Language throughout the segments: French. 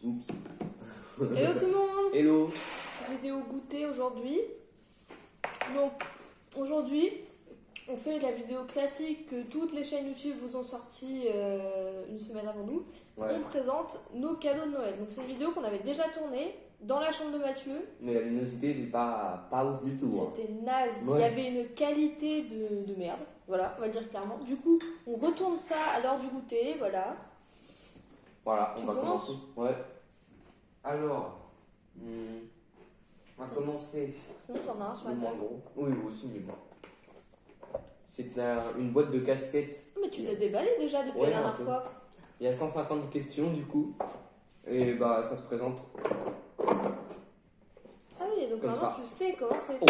Oups. Hello tout le monde. Hello. Vidéo goûter aujourd'hui. Donc aujourd'hui on fait la vidéo classique que toutes les chaînes YouTube vous ont sorti une semaine avant nous. Ouais. On présente nos cadeaux de Noël. Donc c'est une vidéo qu'on avait déjà tournée dans la chambre de Mathieu. Mais la luminosité n'est pas ouf du tout. Hein. C'était naze. Ouais. Il y avait une qualité de merde. Voilà, on va dire clairement. Du coup, on retourne ça à l'heure du goûter. Voilà. Voilà, on Tu va commences commencer. Ouais. Alors, on va commencer. Sinon t'en as un sur la Le moins table. gros. Oui, aussi, mais bon. C'est une boîte de casquettes. Mais tu l'as déballé déjà depuis Ouais, la un dernière peu. fois. Il y a 150 questions du coup. Et bah, ça se présente. Ah oui, donc Comme maintenant ça. tu sais comment c'est. Oh.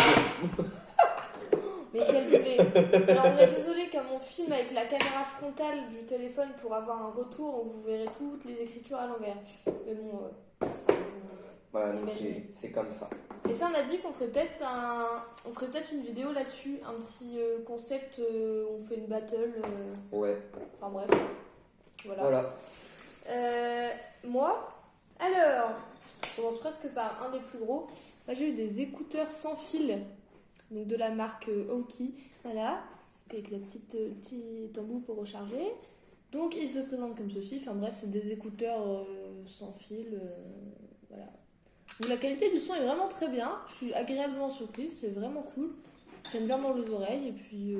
Mais quel bébé. Alors on est désolé comme on filme avec la caméra frontale du téléphone pour avoir un retour, donc vous verrez toutes les écritures à l'envers. Mais bon, Voilà, donc Imaginez. c'est comme ça. et ça on a dit qu'on ferait peut-être une vidéo là-dessus, un petit concept, on fait une battle, Ouais. enfin bref. Voilà. Voilà. Moi, alors, je commence presque par un des plus gros. Moi j'ai eu des écouteurs sans fil, donc de la marque Aoki, voilà, avec le petit embout pour recharger. Donc ils se présentent comme ceci, enfin bref, c'est des écouteurs sans fil, voilà. Donc la qualité du son est vraiment très bien, je suis agréablement surprise, c'est vraiment cool. J'aime bien dans les oreilles, et puis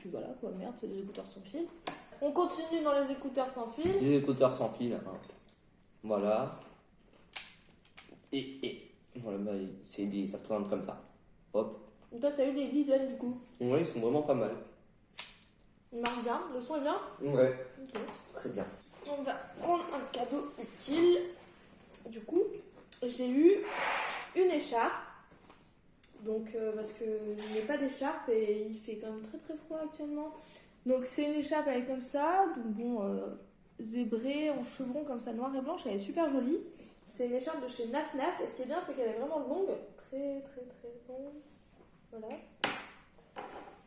voilà quoi, merde, c'est des écouteurs sans fil. On continue dans les écouteurs sans fil. Des écouteurs sans fil. Hein. Voilà. Et voilà, bah, ça se présente comme ça. Hop. Donc toi t'as eu les Lidl du coup. Ouais, ils sont vraiment pas mal. Il marche bien, le son est bien. Ouais. Ok. Très bien. On va prendre un cadeau utile. Du coup, j'ai eu une écharpe. Donc, parce que je n'ai pas d'écharpe et il fait quand même très très froid actuellement. Donc, c'est une écharpe, elle est comme ça. Donc, bon, zébrée en chevron comme ça, noir et blanche. Elle est super jolie. C'est une écharpe de chez Naf Naf. Et ce qui est bien, c'est qu'elle est vraiment longue. Très très très longue. Voilà.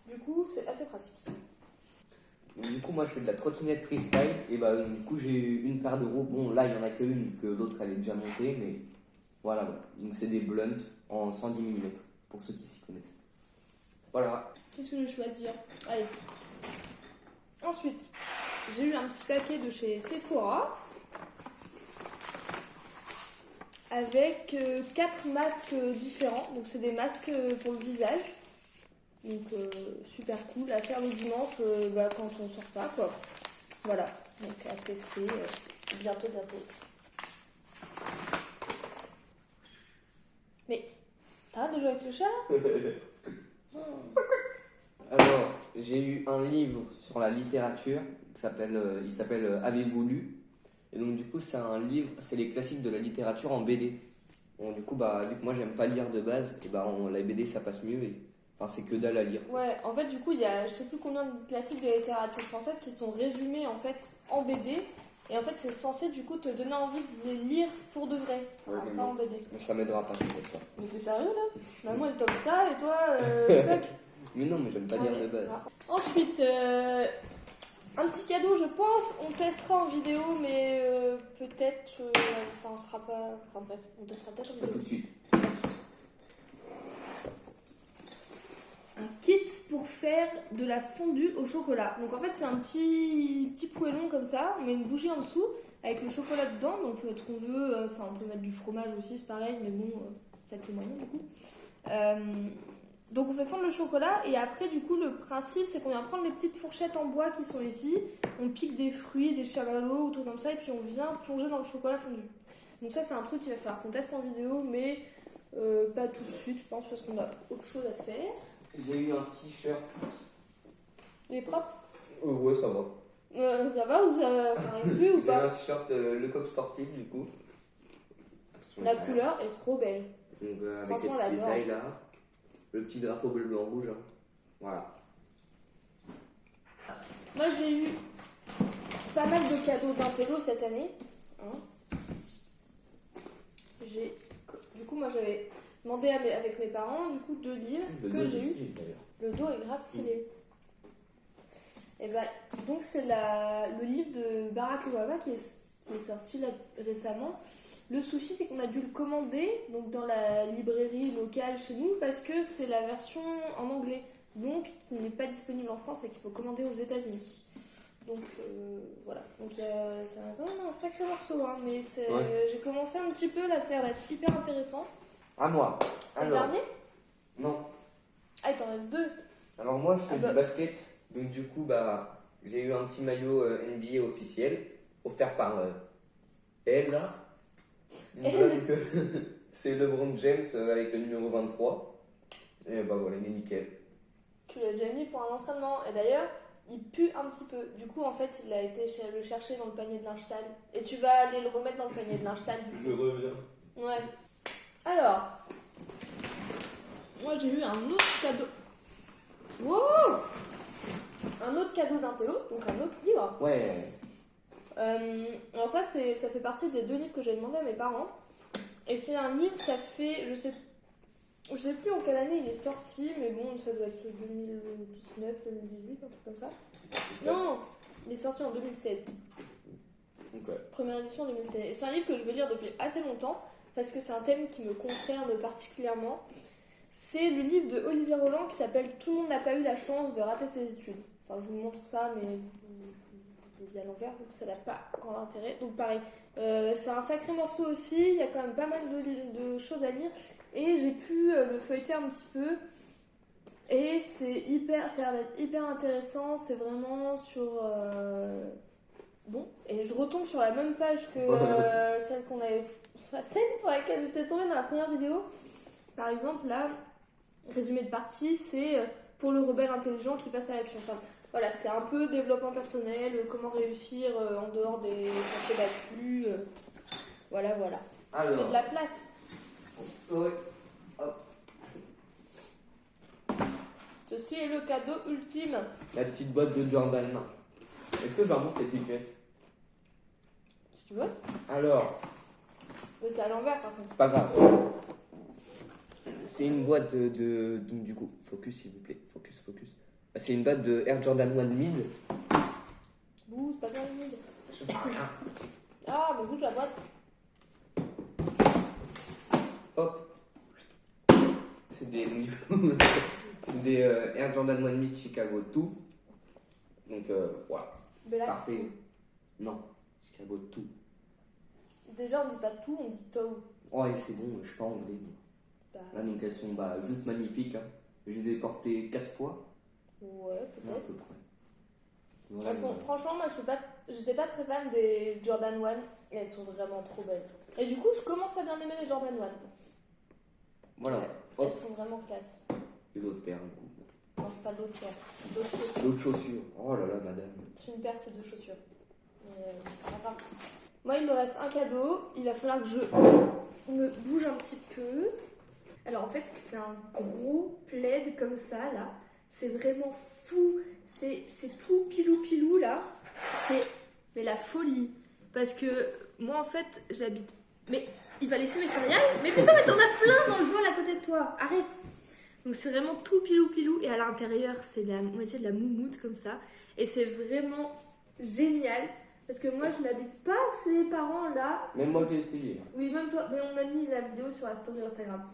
Du coup, c'est assez pratique. Donc, du coup, moi, je fais de la trottinette freestyle. Et bah, du coup, j'ai une paire de roues. Bon, là, il n'y en a qu'une, vu que l'autre, elle est déjà montée. Mais voilà. Donc, c'est des blunts en 110 mm, pour ceux qui s'y connaissent. Voilà. Qu'est-ce que je vais choisir? Allez. Ensuite, j'ai eu un petit paquet de chez Sephora avec 4 masques différents. Donc, c'est des masques pour le visage. Donc, super cool à faire le dimanche quand on sort pas, quoi. Voilà. Donc, à tester bientôt. Mais, t'arrêtes de jouer avec le chat là? Alors, j'ai eu un livre sur la littérature il s'appelle Avez-vous lu? Et donc, du coup, c'est un livre, c'est les classiques de la littérature en BD. Bon, du coup, bah, vu que moi, j'aime pas lire de base, et bah, la BD, ça passe mieux. Enfin, c'est que dalle à lire. Ouais, en fait, du coup, il y a je sais plus combien de classiques de la littérature française qui sont résumés en fait en BD. Et en fait, c'est censé du coup te donner envie de les lire pour de vrai, Ouais, mais pas non. en BD. Donc, ça m'aidera pas, peut-être pas. Mais t'es sérieux là? Maman elle top ça et toi, fuck. Mais non, mais j'aime pas lire de base. Ensuite, un petit cadeau, je pense. On testera en vidéo, mais peut-être. Enfin, on sera pas. Enfin, bref, on testera peut-être en Pas vidéo. tout de suite. Un kit pour faire de la fondue au chocolat. Donc en fait c'est un petit poêlon comme ça, on met une bougie en dessous avec le chocolat dedans, donc on peut mettre ce qu'on veut, enfin on peut mettre du fromage aussi c'est pareil, mais bon ça fait moyen du coup. Donc on fait fondre le chocolat et après du coup le principe c'est qu'on vient prendre les petites fourchettes en bois qui sont ici, on pique des fruits, des chamallows ou tout comme ça et puis on vient plonger dans le chocolat fondu. Donc ça c'est un truc qu'il va falloir qu'on teste en vidéo mais pas tout de suite je pense parce qu'on a autre chose à faire. J'ai eu un t-shirt. Il est propre? Ouais, ça va. Ça va ou ça n'arrive plus ou J'ai pas? un t-shirt Le Coq Sportif, du coup. Attention, La ça couleur est trop belle. Donc, avec les Franchement, petits la détails là. Le petit drapeau bleu, blanc, rouge. Hein. Voilà. Moi j'ai eu pas mal de cadeaux d'intello cette année. Hein. Du coup moi j'avais demandé avec mes parents du coup 2 livres Le que dos j'ai est eu. stylé, d'ailleurs. Le dos est grave stylé. Et bah, donc c'est le livre de Barack Obama qui est qui est sorti là récemment. Le souci, c'est qu'on a dû le commander donc dans la librairie locale chez nous parce que c'est la version en anglais, donc qui n'est pas disponible en France et qu'il faut commander aux États-Unis. Donc voilà, donc c'est quand même un sacré morceau, hein, mais j'ai commencé un petit peu, là ça a l'air d'être hyper intéressant. À moi. C'est le dernier? Non. Ah, il t'en reste 2. Alors moi je fais du basket, donc du coup j'ai eu un petit maillot NBA officiel, offert par elle là. Donc, voilà, donc, c'est LeBron James avec le numéro 23. Et voilà, il est nickel. Tu l'as déjà mis pour un entraînement, et d'ailleurs, il pue un petit peu. Du coup, en fait, il a été le chercher dans le panier de linge sale. Et tu vas aller le remettre dans le panier de linge sale. Je reviens. Ouais. Alors, moi j'ai eu un autre cadeau. Wow! Un autre cadeau d'intello, donc un autre livre. Ouais. Alors ça fait partie des 2 livres que j'ai demandé à mes parents. Et c'est un livre, ça fait, je sais plus en quelle année il est sorti, mais bon, ça doit être 2019, 2018, un truc comme ça. Non, il est sorti en 2016. Okay. Première édition en 2016. Et c'est un livre que je veux lire depuis assez longtemps, parce que c'est un thème qui me concerne particulièrement. C'est le livre de Olivier Roland qui s'appelle « Tout le monde n'a pas eu la chance de rater ses études ». Enfin, je vous montre ça, mais vous lisez à l'envers, donc ça n'a pas grand intérêt. Donc pareil, c'est un sacré morceau aussi, il y a quand même pas mal de choses à lire. Et j'ai pu le feuilleter un petit peu. Et ça a l'air d'être hyper intéressant, c'est vraiment sur... Bon, et je retombe sur la même page que celle qu'on avait... Celle pour laquelle j'étais tombée dans la première vidéo. Par exemple, là, résumé de partie, c'est pour le rebelle intelligent qui passe à l'action. Enfin, voilà, c'est un peu développement personnel, comment réussir en dehors des sentiers battus. Voilà. Alors. Fais de la place. Ouais. Hop. Ceci est le cadeau ultime. La petite boîte de Jordan. Est-ce que je leur montre l'étiquette? Si tu veux. Alors. Mais c'est à l'envers par contre. C'est pas grave. C'est une boîte donc du coup, focus s'il vous plaît. Focus. C'est une boîte de Air Jordan 1 Mid. Bouh, c'est pas bien humide. Je fais rien. Ah, mais bouge la boîte. Hop. C'est des Air Jordan 1 Mid Chicago 2. Donc voilà. C'est Black. parfait. Non, Chicago 2. Déjà, on dit pas tout, on dit tout. Oh, et c'est bon, je suis pas anglais. Bah, Là, donc elles sont juste magnifiques. Hein. Je les ai portées 4 fois. ouais, À peut-être. peu près. De toute façon, franchement, moi, j'étais pas très fan des Jordan 1. Et elles sont vraiment trop belles. Et du coup, je commence à bien aimer les Jordan 1. Voilà. Ouais, Hop. elles sont vraiment classe. Et l'autre paire, du coup. Non, c'est pas l'autre paire. L'autre chaussure. L'autre chaussure. Oh là là, madame. C'est une paire, c'est 2 chaussures. Mais, enfin, moi, il me reste un cadeau. Il va falloir que je me bouge un petit peu. Alors, en fait, c'est un gros plaid comme ça, là. C'est vraiment fou. C'est tout pilou, là. Mais la folie. Parce que moi, en fait, j'habite... Mais il va laisser mes céréales. Mais putain, mais t'en as plein dans le bol à côté de toi. Arrête. Donc, c'est vraiment tout pilou. Et à l'intérieur, c'est la moitié de la moumoute, comme ça. Et c'est vraiment génial. Parce que moi, je n'habite pas chez les parents, là. Même moi, j'ai essayé. Oui, même toi. Mais on a mis la vidéo sur la story Instagram.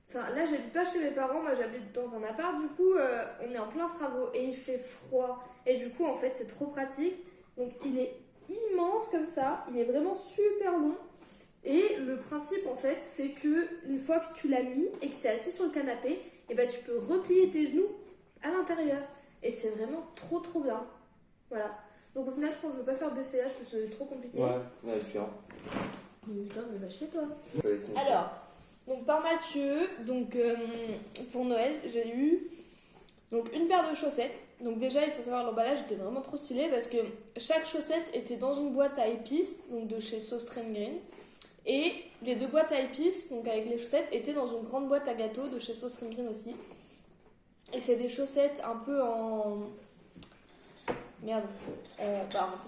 Enfin, là, j'habite pas chez mes parents. Moi, j'habite dans un appart. Du coup, on est en plein travaux. Et il fait froid. Et du coup, en fait, c'est trop pratique. Donc, il est immense comme ça. Il est vraiment super long. Et le principe, en fait, c'est que une fois que tu l'as mis et que tu es assis sur le canapé, et ben, tu peux replier tes genoux à l'intérieur. Et c'est vraiment trop bien. Voilà. Donc au final, je pense que je ne vais pas faire d'essayage parce que c'est trop compliqué. Ouais, chiant. Mais putain, mais va chez toi. Je vais laisser mon Alors, donc par Mathieu, donc pour Noël, j'ai eu donc une paire de chaussettes. Donc déjà, il faut savoir l'emballage était vraiment trop stylé parce que chaque chaussette était dans une boîte à épices, donc de chez Sauce Green. Et les 2 boîtes à épices, donc avec les chaussettes, étaient dans une grande boîte à gâteaux de chez Sauce Green aussi. Et c'est des chaussettes un peu en... Merde.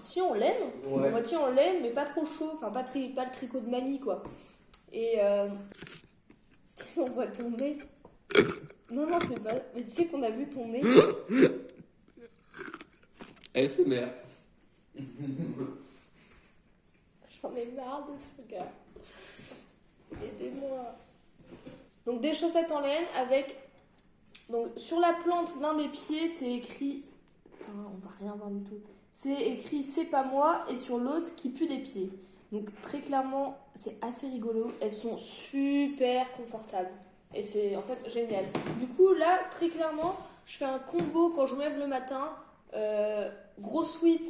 Si on laine, Ouais. moitié en laine, mais pas trop chaud, enfin pas le tricot de mamie quoi. Et on voit ton nez. Non, c'est pas. Mais tu sais qu'on a vu ton nez. ASMR. J'en ai marre de ce gars. Aidez-moi. Donc des chaussettes en laine avec... Donc sur la plante d'un des pieds, c'est écrit... Putain, on va rien voir du tout. C'est écrit c'est pas moi et sur l'autre qui pue des pieds. Donc très clairement, c'est assez rigolo. Elles sont super confortables. Et c'est en fait génial. Du coup là, très clairement, je fais un combo quand je me lève le matin. Gros sweat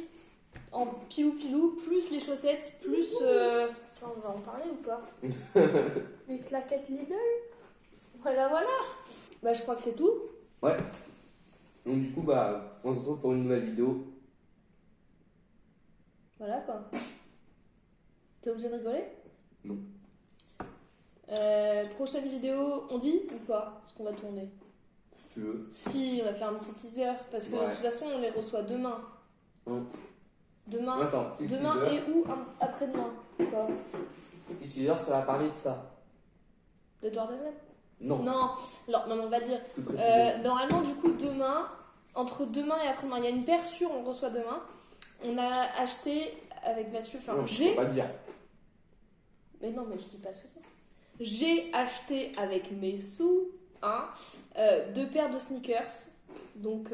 en pilou-pilou, plus les chaussettes, plus... Ça, on va en parler ou pas? Les claquettes Lidl. Voilà, voilà. Bah je crois que c'est tout. Ouais. Donc du coup, bah, on se retrouve pour une nouvelle vidéo. Voilà quoi. T'es obligé de rigoler? Non. Prochaine vidéo, on dit ou pas ce qu'on va tourner? Si tu veux. Si, on va faire un petit teaser parce que de toute façon on les reçoit demain. Demain. Attends, Demain et ou après-demain. Quoi? Petit teaser, ça va parler de ça. D'Edward Elman? Non. Non. Alors, non, mais on va dire. Plus précisément. Normalement, du coup, demain, entre demain et après-demain, il y a une paire sûre, on reçoit demain. On a acheté avec Mathieu. Enfin, Non, j'ai. faut pas le dire. Mais non, mais je dis pas ce que c'est. J'ai acheté avec mes sous, hein, 2 paires de sneakers. Donc,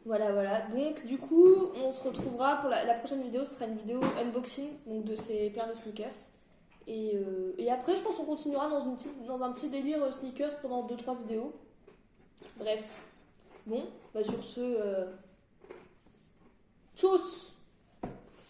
voilà, voilà. Donc, du coup, on se retrouvera pour la prochaine vidéo. Ce sera une vidéo unboxing donc, de ces paires de sneakers. Et après, je pense qu'on continuera dans un petit délire sneakers pendant 2-3 vidéos. Bref. Bon, bah sur ce... Tchuss!